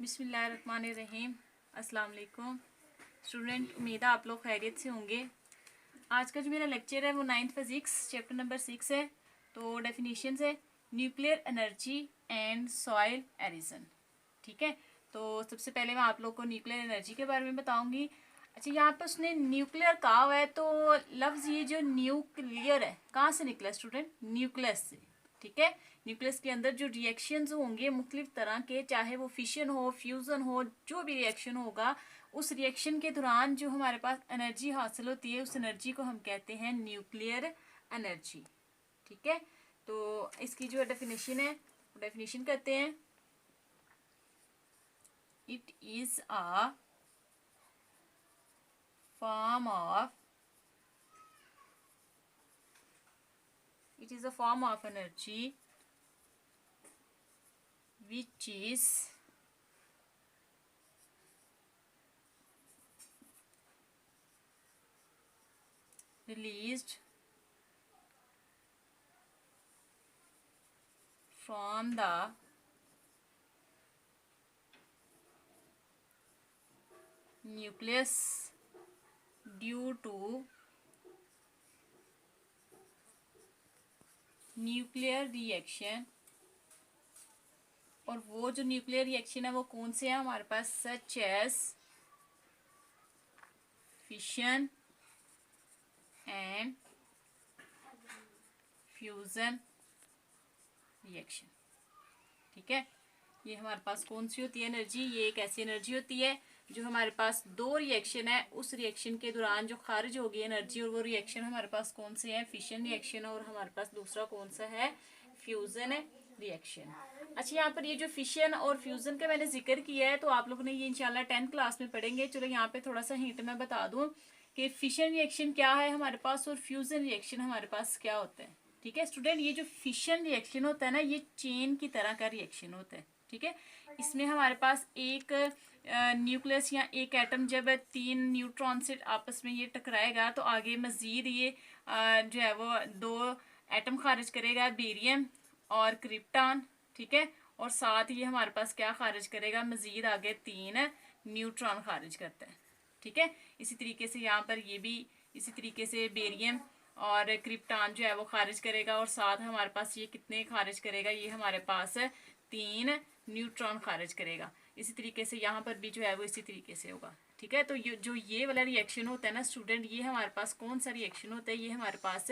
बिस्मिल्लाहिर्रहमानिर्रहीम। अस्सलाम वालेकुम स्टूडेंट, उम्मीद है आप लोग खैरियत से होंगे। आज का जो मेरा लेक्चर है वो 9th फिजिक्स चैप्टर नंबर 6 है। तो डेफिनेशन है nuclear energy and soil arisen. ठीक है, तो सबसे पहले मैं आप लोग को न्यूक्लियर एनर्जी के बारे में बताऊंगी। अच्छा, यहाँ पर उसने न्यूक्लियर कहा हुआ है, तो लफ्ज़ ये जो न्यूक्लियर है कहाँ से निकला स्टूडेंट? न्यूक्लियस से। ठीक है, न्यूक्लियस के अंदर जो रिएक्शंस होंगे मुख्तलिफ तरह के, चाहे वो फिशन हो, फ्यूज़न हो, जो भी रिएक्शन होगा, उस रिएक्शन के दौरान जो हमारे पास एनर्जी हासिल होती है उस एनर्जी को हम कहते हैं न्यूक्लियर एनर्जी। ठीक है, तो इसकी जो डेफिनेशन है, डेफिनेशन कहते हैं it is a form of energy which is released from the nucleus due to nuclear reaction. और वो जो न्यूक्लियर रिएक्शन है वो कौन से है हमारे पास? Such as fission and fusion reaction. ठीक है, ये हमारे पास कौन सी होती है एनर्जी? ये एक ऐसी एनर्जी होती है जो हमारे पास दो रिएक्शन है, उस रिएक्शन के दौरान जो खारिज होगी एनर्जी, और वो रिएक्शन हमारे पास कौन से है? फिशन रिएक्शन, और हमारे पास दूसरा कौन सा है? Fusion reaction. अच्छा, यहाँ पर ये जो फिशन और फ्यूजन का मैंने जिक्र किया है, तो आप लोगों ने ये इंशाल्लाह 10th क्लास में पढ़ेंगे। चलो यहाँ पे थोड़ा सा हिंट मैं बता दूं कि फिशन रिएक्शन क्या है हमारे पास और फ्यूजन रिएक्शन हमारे पास क्या होता है। ठीक है स्टूडेंट, ये जो फिशन रिएक्शन होता है ना, ये चेन की तरह का रिएक्शन होता है। ठीक है, इसमें हमारे पास एक न्यूक्लियस या एक एटम जब 3 न्यूट्रॉन से आपस में ये टकराएगा तो आगे मजीद ये जो है वो 2 एटम खारिज करेगा, बेरियम और क्रिप्टॉन। ठीक है, और साथ ही हमारे पास क्या खारिज करेगा? मजीद आगे 3 न्यूट्रॉन खारिज करता है। ठीक है, इसी तरीके से यहाँ पर ये भी इसी तरीके से बेरियम और क्रिप्टॉन जो है वो खारिज करेगा, और साथ हमारे पास ये कितने खारिज करेगा? ये हमारे पास 3 न्यूट्रॉन खारिज करेगा। इसी तरीके से यहाँ पर भी जो है वो इसी तरीके से होगा। ठीक है, तो ये वाला रिएक्शन होता है ना स्टूडेंट, ये हमारे पास कौन सा रिएक्शन होता है? ये हमारे पास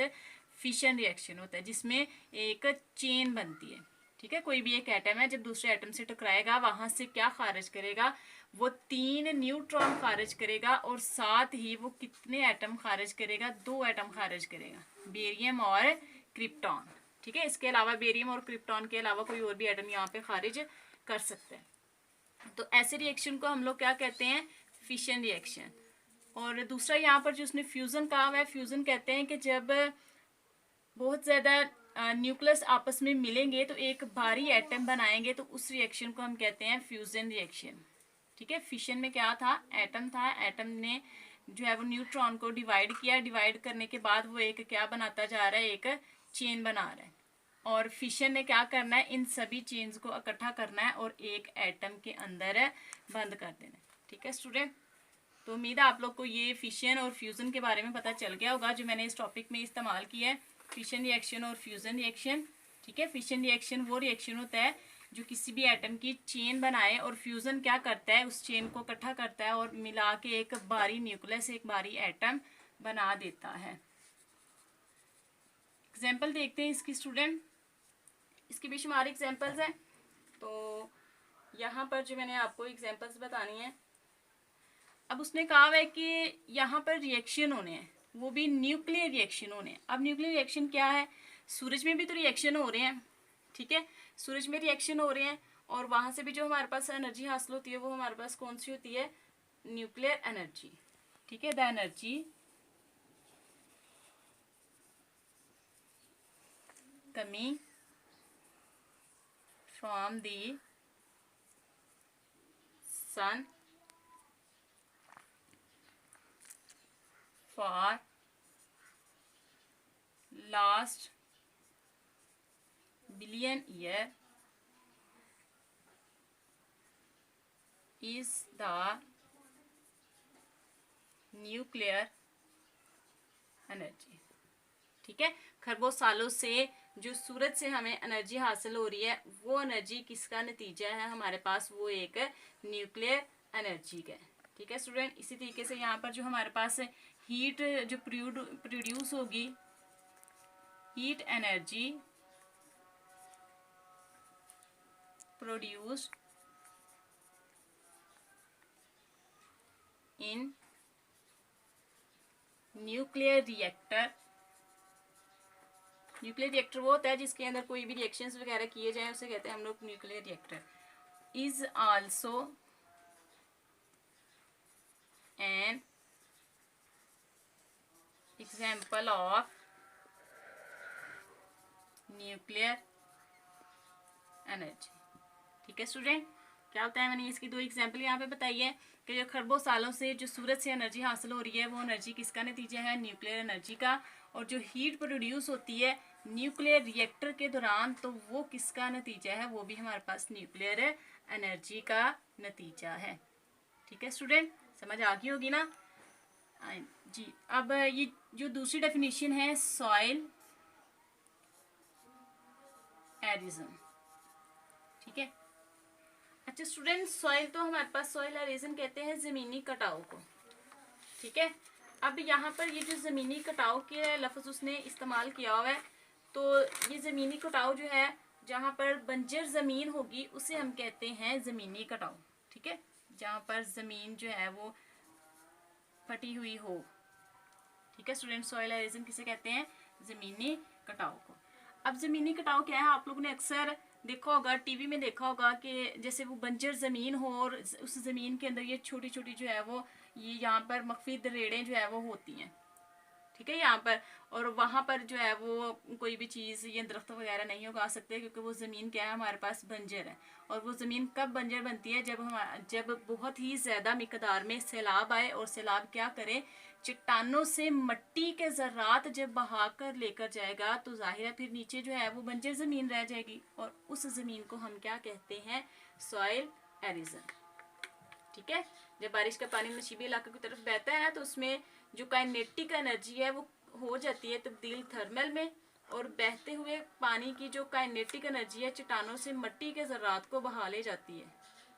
फिशन रिएक्शन होता है, जिसमें एक चेन बनती है। ठीक है, कोई भी एक एटम है जब दूसरे एटम से टकराएगा वहां से क्या खारिज करेगा? वो 3 न्यूट्रॉन खारिज करेगा, और साथ ही वो कितने एटम खारिज करेगा? 2 एटम खारिज करेगा, बेरियम और क्रिप्टॉन। ठीक है, इसके अलावा बेरियम और क्रिप्टॉन के अलावा कोई और भी एटम यहाँ पे खारिज कर सकते हैं। तो ऐसे रिएक्शन को हम लोग क्या कहते हैं? Fission reaction. और दूसरा यहाँ पर जो उसने फ्यूजन कहा हुआ है, फ्यूजन कहते हैं कि जब बहुत ज्यादा न्यूक्लियस आपस में मिलेंगे तो एक भारी एटम बनाएंगे, तो उस रिएक्शन को हम कहते हैं फ्यूजन रिएक्शन। ठीक है, फिशन में क्या था? एटम था, एटम ने जो है वो न्यूट्रॉन को डिवाइड किया, डिवाइड करने के बाद वो एक क्या बनाता जा रहा है? एक चेन बना रहा है। और फिशन ने क्या करना है? इन सभी चेन्स को इकट्ठा करना है और एक एटम के अंदर बंद कर देना है। ठीक है स्टूडेंट, तो उम्मीद है आप लोग को ये फिशन और फ्यूजन के बारे में पता चल गया होगा जो मैंने इस टॉपिक में इस्तेमाल किया है, फिशन रिएक्शन और फ्यूजन रिएक्शन। ठीक है, फिशन रिएक्शन वो रिएक्शन होता है जो किसी भी एटम की चेन बनाए, और फ्यूजन क्या करता है? उस चेन को इकट्ठा करता है और मिला के एक भारी न्यूक्लियस, एक भारी एटम बना देता है। एग्जाम्पल देखते हैं इसकी स्टूडेंट, इसके बेशुमार एग्जाम्पल्स हैं। तो यहाँ पर जो मैंने आपको एग्जाम्पल्स बतानी है, अब उसने कहा है कि यहाँ पर रिएक्शन होने हैं, वो भी न्यूक्लियर रिएक्शन होने हैं। अब न्यूक्लियर रिएक्शन क्या है? सूरज में भी तो रिएक्शन हो रहे हैं। ठीक है, सूरज में रिएक्शन हो रहे हैं, और वहां से भी जो हमारे पास एनर्जी हासिल होती है वो हमारे पास कौन सी होती है? Nuclear energy. ठीक है, the energy coming from the sun for last billion year is the nuclear energy. ठीक है, खरबों सालों से जो सूरज से हमें एनर्जी हासिल हो रही है, वो एनर्जी किसका नतीजा है हमारे पास, वो एक न्यूक्लियर एनर्जी का है। ठीक है स्टूडेंट, इसी तरीके से यहाँ पर जो हमारे पास हीट जो प्रोड्यूस होगी, heat energy produced in nuclear reactor. Nuclear reactor वो होता है जिसके अंदर कोई भी रिएक्शंस वगैरह किए जाए, उसे कहते हैं हम लोग nuclear reactor. Is also an example of nuclear energy. ठीक है स्टूडेंट, क्या होता है, मैंने इसकी दो एग्जाम्पल यहाँ पे बताई है कि जो खरबों सालों से जो सूरज से एनर्जी हासिल हो रही है, वो एनर्जी किसका नतीजा है, न्यूक्लियर एनर्जी का। और जो हीट प्रोड्यूस होती है न्यूक्लियर रिएक्टर के दौरान, तो वो किसका नतीजा है, वो भी हमारे पास न्यूक्लियर एनर्जी का नतीजा है। ठीक है स्टूडेंट, समझ आ गई होगी ना जी। अब ये जो दूसरी डेफिनेशन है, सॉइल एरिज्म। ठीक है, अच्छा स्टूडेंट, सॉइल तो हमारे पास सॉइल एरिजन कहते हैं जमीनी कटाव को। ठीक है, अब यहाँ पर ये जो जमीनी कटाव के लफ्ज उसने इस्तेमाल किया हुआ है, तो ये जमीनी कटाव जो है, जहाँ पर बंजर जमीन होगी उसे हम कहते हैं जमीनी कटाव। ठीक है, जहाँ पर जमीन जो है वो फटी हुई हो। ठीक है स्टूडेंट, सॉइल एरिजन किसे कहते हैं, जमीनी कटाव को। अब जमीनी कटाव क्या है, आप लोगों ने अक्सर देखा होगा, टीवी में देखा होगा कि जैसे वो बंजर ज़मीन हो और उस ज़मीन के अंदर ये छोटी छोटी जो है वो ये यहाँ पर मख्फी दरेड़ें जो है वो होती हैं। ठीक है, यहाँ पर, और वहाँ पर जो है वो कोई भी चीज़, ये दरख्त वगैरह नहीं उगा सकते, क्योंकि वो ज़मीन क्या है, हमारे पास बंजर है। और वो ज़मीन कब बंजर बनती है, जब बहुत ही ज़्यादा मिकदार में सैलाब आए, और सैलाब क्या करे, चट्टानों से मट्टी के ज़र्रात जब बहा कर लेकर जाएगा, तो जाहिर है फिर नीचे जो है वो बंजर ज़मीन रह जाएगी, और उस ज़मीन को हम क्या कहते हैं, सॉइल एरिजन। ठीक है, जब बारिश का पानी नशीबी इलाके की तरफ बहता है, तो उसमें जो काइनेटिक एनर्जी है वो हो जाती है तब्दील थर्मल में, और बहते हुए पानी की जो काइनेटिक एनर्जी है चट्टानों से मट्टी के ज़र्रात को बहा ले जाती है।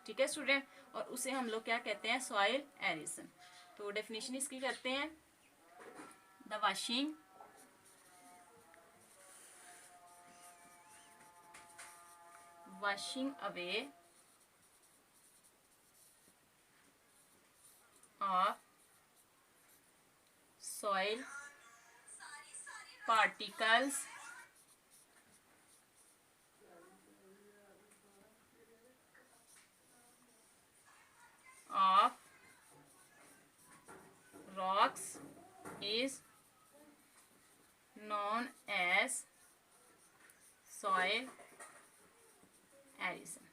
ठीक है स्टूडेंट, और उसे हम लोग क्या कहते हैं, सॉइल एरिजन। तो डेफिनेशन इसकी करते हैं, the washing away of soil particles of rocks is known as soil arisen.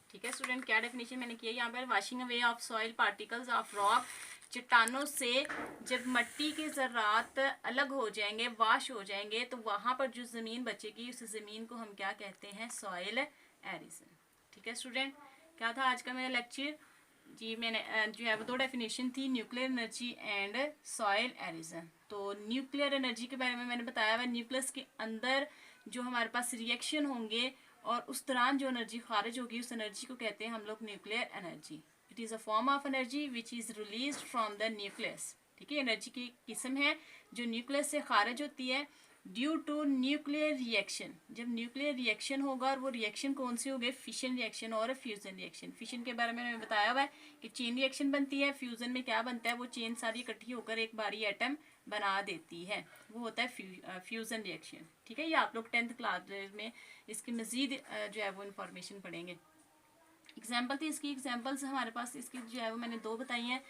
ठीक है स्टूडेंट, क्या डेफिनेशन मैंने किया यहाँ पर, washing away of soil particles of rock, चट्टानों से जब मट्टी के ज़र्रात अलग हो जाएंगे, वाश हो जाएंगे, तो वहाँ पर जो ज़मीन बचेगी उस ज़मीन को हम क्या कहते हैं, सॉइल एरिजन। ठीक है स्टूडेंट, क्या था आज का मेरा लेक्चर जी, मैंने जो है वो दो डेफिनेशन थी, nuclear energy and soil arisen. तो न्यूक्लियर एनर्जी के बारे में मैंने बताया हुआ, न्यूक्लियस के अंदर जो हमारे पास रिएक्शन होंगे और उस दौरान जो एनर्जी खारिज होगी, उस एनर्जी को कहते हैं हम लोग nuclear energy. It is a form of energy which is release from the nucleus. ठीक है, एनर्जी की किस्म है जो न्यूक्लियस से खारिज होती है ड्यू टू न्यूक्लियर रिएक्शन। जब न्यूक्लियर रिएक्शन होगा, और वो रिएक्शन कौन सी होगी, फिशन रिएक्शन और फ्यूजन रिएक्शन। फिशन के बारे में मैंने बताया हुआ है कि चेन रिएक्शन बनती है, फ्यूजन में क्या बनता है, वो चेन सारी इकट्ठी होकर एक बारी एटम बना देती है, वो होता है फ्यूजन रिएक्शन। ठीक है, ये आप लोग 10th क्लास में इसकी मजीद जो है वो इन्फॉर्मेशन पढ़ेंगे। एग्जाम्पल थी इसकी, एग्जाम्पल्स हमारे पास इसकी जो है वो मैंने दो बताई हैं।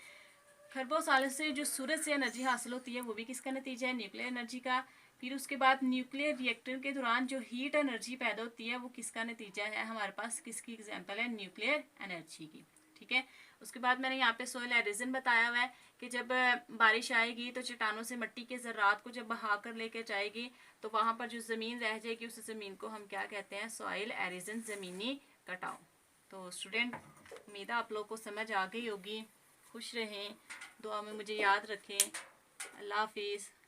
खरबों सालों से जो सूरज से एनर्जी हासिल होती है, वो भी किसका नतीजा है, न्यूक्लियर एनर्जी का। फिर उसके बाद न्यूक्लियर रिएक्टर के दौरान जो हीट एनर्जी पैदा होती है, वो किसका नतीजा है, हमारे पास किसकी एग्जाम्पल है, न्यूक्लियर एनर्जी की। ठीक है, उसके बाद मैंने यहाँ पे सोइल एरिजन बताया हुआ है कि जब बारिश आएगी तो चट्टानों से मट्टी के ज़र्रात को जब बहा कर लेकर जाएगी, तो वहाँ पर जो ज़मीन रह जाएगी, उस ज़मीन को हम क्या कहते हैं, सॉइल एरिजन, ज़मीनी कटाव। तो स्टूडेंट, उम्मीद है आप लोग को समझ आ गई होगी। खुश रहें, दुआ में मुझे याद रखें। अल्लाह हाफिज़।